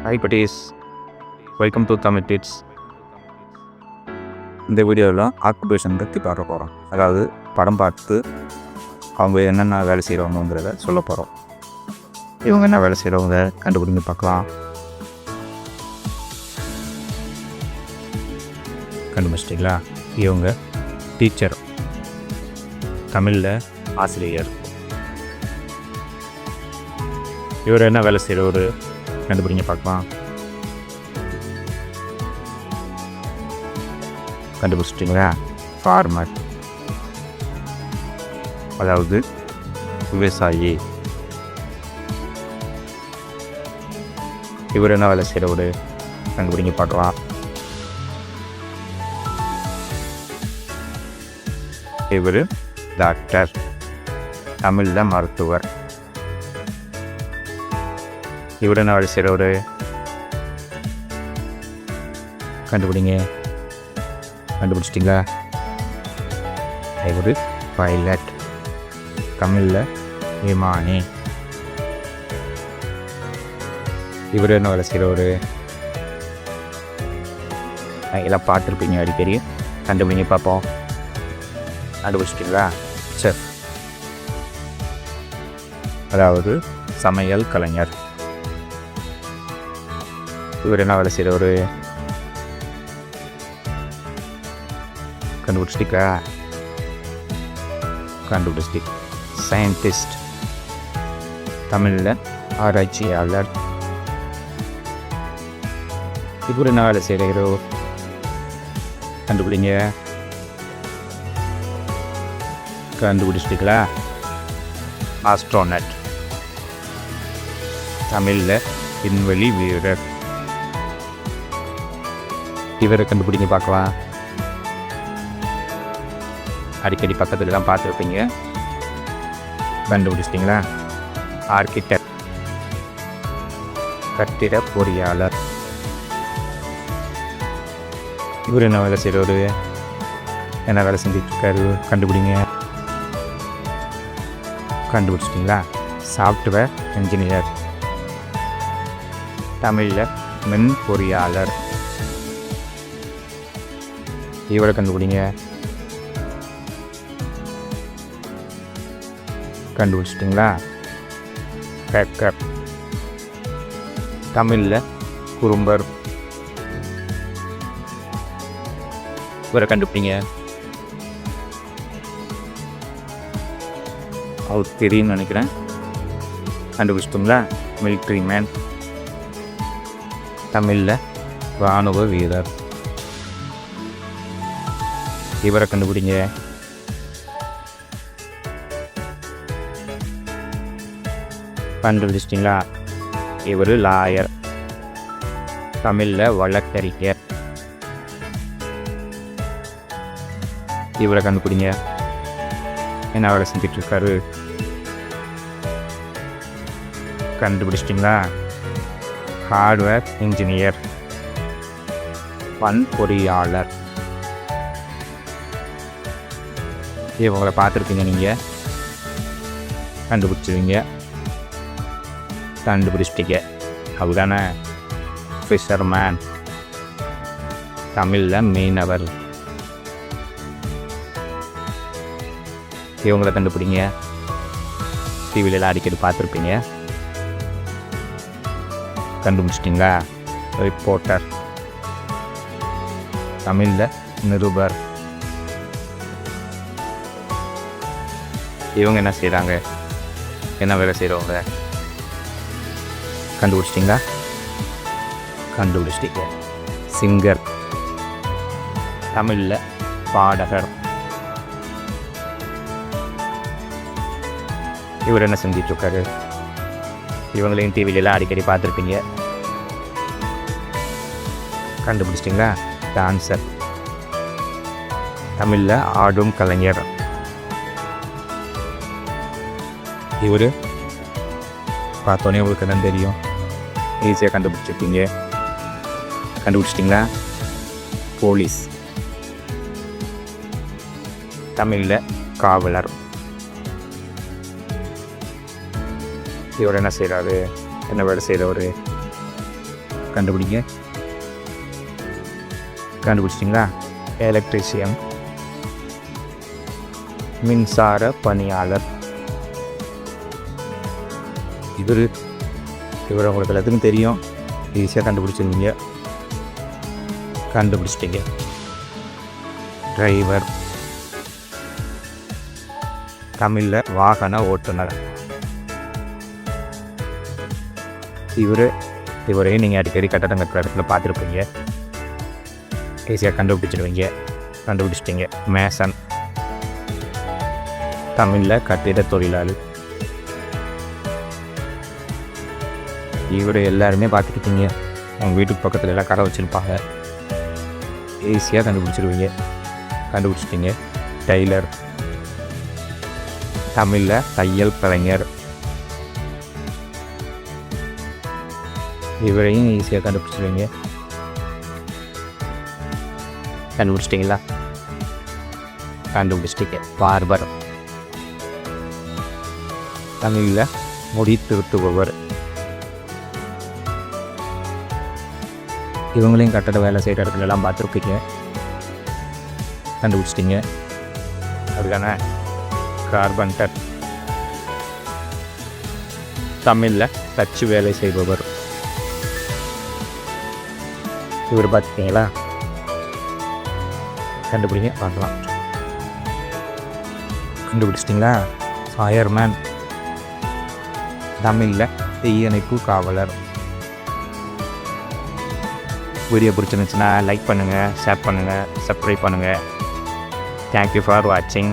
Hi buddies, welcome to Tamil tips. இந்த வீடியோவில் occupation பற்றி பார்க்க போகிறோம். அதாவது படம் பார்த்து அவங்க என்னென்ன வேலை செய்கிறவங்கிறத சொல்ல போகிறோம். இவங்க என்ன வேலை செய்கிறவங்க கண்டுபிடிங்க பார்க்கலாம். கண்டுபிடிச்சிட்டிங்களா? இவங்க டீச்சர், தமிழில் ஆசிரியர். இவர் என்ன வேலை செய்கிறவர் கண்டுபிடிங்க பார்க்கலாம். கண்டுபிடிச்சிட்டிங்களா? ஃபார்மர், அதாவது விவசாயி. இவர் என்ன வேலை செய்கிறவர் கண்டுபிடிங்க பார்க்கலாம். இவர் டாக்டர், தமிழில் மருத்துவர். இவர் என்ன வேலை செய்கிறவர் கண்டுபிடிங்க. கண்டுபிடிச்சிட்டிங்களா? இவர் பைலட், தமிழில் விமானி. இவர் என்ன வேலை செய்கிறவர் எல்லாம் பார்த்துருப்பீங்க அடிக்கடி. கண்டுபிடிங்க பார்ப்போம். கண்டுபிடிச்சிட்டிங்களா? செஃப், அதாவது சமையல் கலைஞர். இவர் என்ன வேலை செய்கிறவர் கண்டுபிடிச்சிட்டிங்களா? கண்டுபிடிச்சிட்டி. சயின்டிஸ்ட், தமிழில் ஆராய்ச்சியாளர். இவர் என்ன வேலை செய்கிறோ கண்டுபிடிங்க. கண்டுபிடிச்சிட்டிங்களா? ஆஸ்ட்ரோனட், தமிழில் விண்வெளி வீரர். இவரை கண்டுபிடிங்க பார்க்கலாம். அடிக்கடி பக்கத்தில் தான் பார்த்துருப்பீங்க. கண்டுபிடிச்சிட்டிங்களா? ஆர்கிடெக்ட், கட்டிட பொறியாளர். இவர் என்ன வேலை செய்கிறவர் என்ன வேலை செஞ்சிட்ருக்காரு கண்டுபிடிங்க. கண்டுபிடிச்சிட்டிங்களா? சாஃப்ட்வேர் இன்ஜினியர், தமிழில் மென் பொறியாளர். இவரை கண்டுபிடிங்க. கண்டுபிடிச்சிட்டிங்களா? பேக்கர், தமிழில் குறும்பர். இவரை கண்டுபிடிங்க. அவர் தெரியும்னு நினைக்கிறேன். கண்டுபிடிச்சிட்டிங்களா? மிலிட்ரி மேன், தமிழில் இராணுவ வீரர். இவரை கண்டுபிடிங்க. கண்டுபிடிச்சிட்டிங்களா? இவர் லாயர், தமிழில் வழக்கறிஞர். இவரை கண்டுபிடிங்க. என்ன வேலை செஞ்சிட்ருக்காரு கண்டுபிடிச்சிட்டிங்களா? ஹார்ட்வேர் இன்ஜினியர், வன் பொறியாளர். இவங்களை பார்த்துருக்கீங்க நீங்கள். கண்டுபிடிச்சிருவீங்க. கண்டுபிடிச்சிட்டிங்க அப்படிதானே? ஃபிஷர்மேன், தமிழில் மீனவர். இவங்களை கண்டுபிடிங்க. டிவிலெலாம் அடிக்கடி பார்த்துருப்பீங்க. கண்டுபிடிச்சிட்டிங்களா? ரிப்போர்ட்டர், தமிழில் நிருபர். இவங்க என்ன செய்கிறாங்க என்ன வேலை செய்கிறவங்க கண்டுபிடிச்சிட்டிங்களா? கண்டுபிடிச்சிட்டிங்க. சிங்கர், தமிழில் பாடகர். இவர் என்ன செஞ்சிட்ருக்காரு இவங்களையும் டிவிலெலாம் அடிக்கடி பார்த்துருப்பீங்க. கண்டுபிடிச்சிட்டிங்களா? டான்சர், தமிழில் ஆடும் கலைஞர். இவர் பார்த்தோன்னே உங்களுக்கு என்ன தெரியும், ஈஸியாக கண்டுபிடிச்சிருப்பீங்க. கண்டுபிடிச்சிட்டிங்களா? போலீஸ், தமிழில் காவலர். இவர் என்ன செய்கிறாரு, என்ன வேலை செய்கிறவர் கண்டுபிடிங்க. கண்டுபிடிச்சிட்டிங்களா? எலக்ட்ரிஷியன், மின்சார பணியாளர். இவர் உங்களுக்கு எல்லாத்துக்கும் தெரியும், ஈஸியாக கண்டுபிடிச்சிருவீங்க. கண்டுபிடிச்சிட்டிங்க. டிரைவர், தமிழில் வாகன ஓட்டுநர். இவரையும் நீங்கள் அடிக்கடி கட்டடம் கட்டுற இடத்துல பார்த்துருப்பீங்க. ஈஸியாக கண்டுபிடிச்சிடுவீங்க. கண்டுபிடிச்சிட்டிங்க. மேசன், தமிழில் கட்டிட தொழிலாளி. எல்லாருமே பார்த்துக்கிட்டீங்க. உங்கள் வீட்டுக்கு பக்கத்தில் எல்லாம் கடை வச்சுருப்பாங்க. ஈஸியாக கண்டுபிடிச்சிடுவீங்க. கண்டுபிடிச்சிட்டிங்க. டெய்லர், தமிழில் தையல் கலைஞர். இவரையும் ஈஸியாக கண்டுபிடிச்சிடுவீங்க. கண்டுபிடிச்சிட்டிங்களா? கண்டுபிடிச்சிட்டிங்க. பார்பர், தமிழில் முடி திருத்துபவர். இவங்களையும் கட்டட வேலை செய்கிற இடத்துலலாம் பார்த்துருப்பீங்க. கண்டுபிடிச்சிட்டிங்க. அதுக்கான கார்பெண்டர், தமிழில் தச்சு வேலை செய்பவர். இவர் பார்த்துக்கிங்களா? கண்டுபிடிங்க பார்க்கலாம். கண்டுபிடிச்சிட்டிங்களா? ஃபயர்மேன், தமிழில் தீயணைப்பு காவலர். வீடியோ பிடிச்சிருந்துச்சுன்னா லைக் பண்ணுங்கள், ஷேர் பண்ணுங்கள், சப்ஸ்கிரைப் பண்ணுங்கள். தேங்க்யூ ஃபார் வாட்சிங்.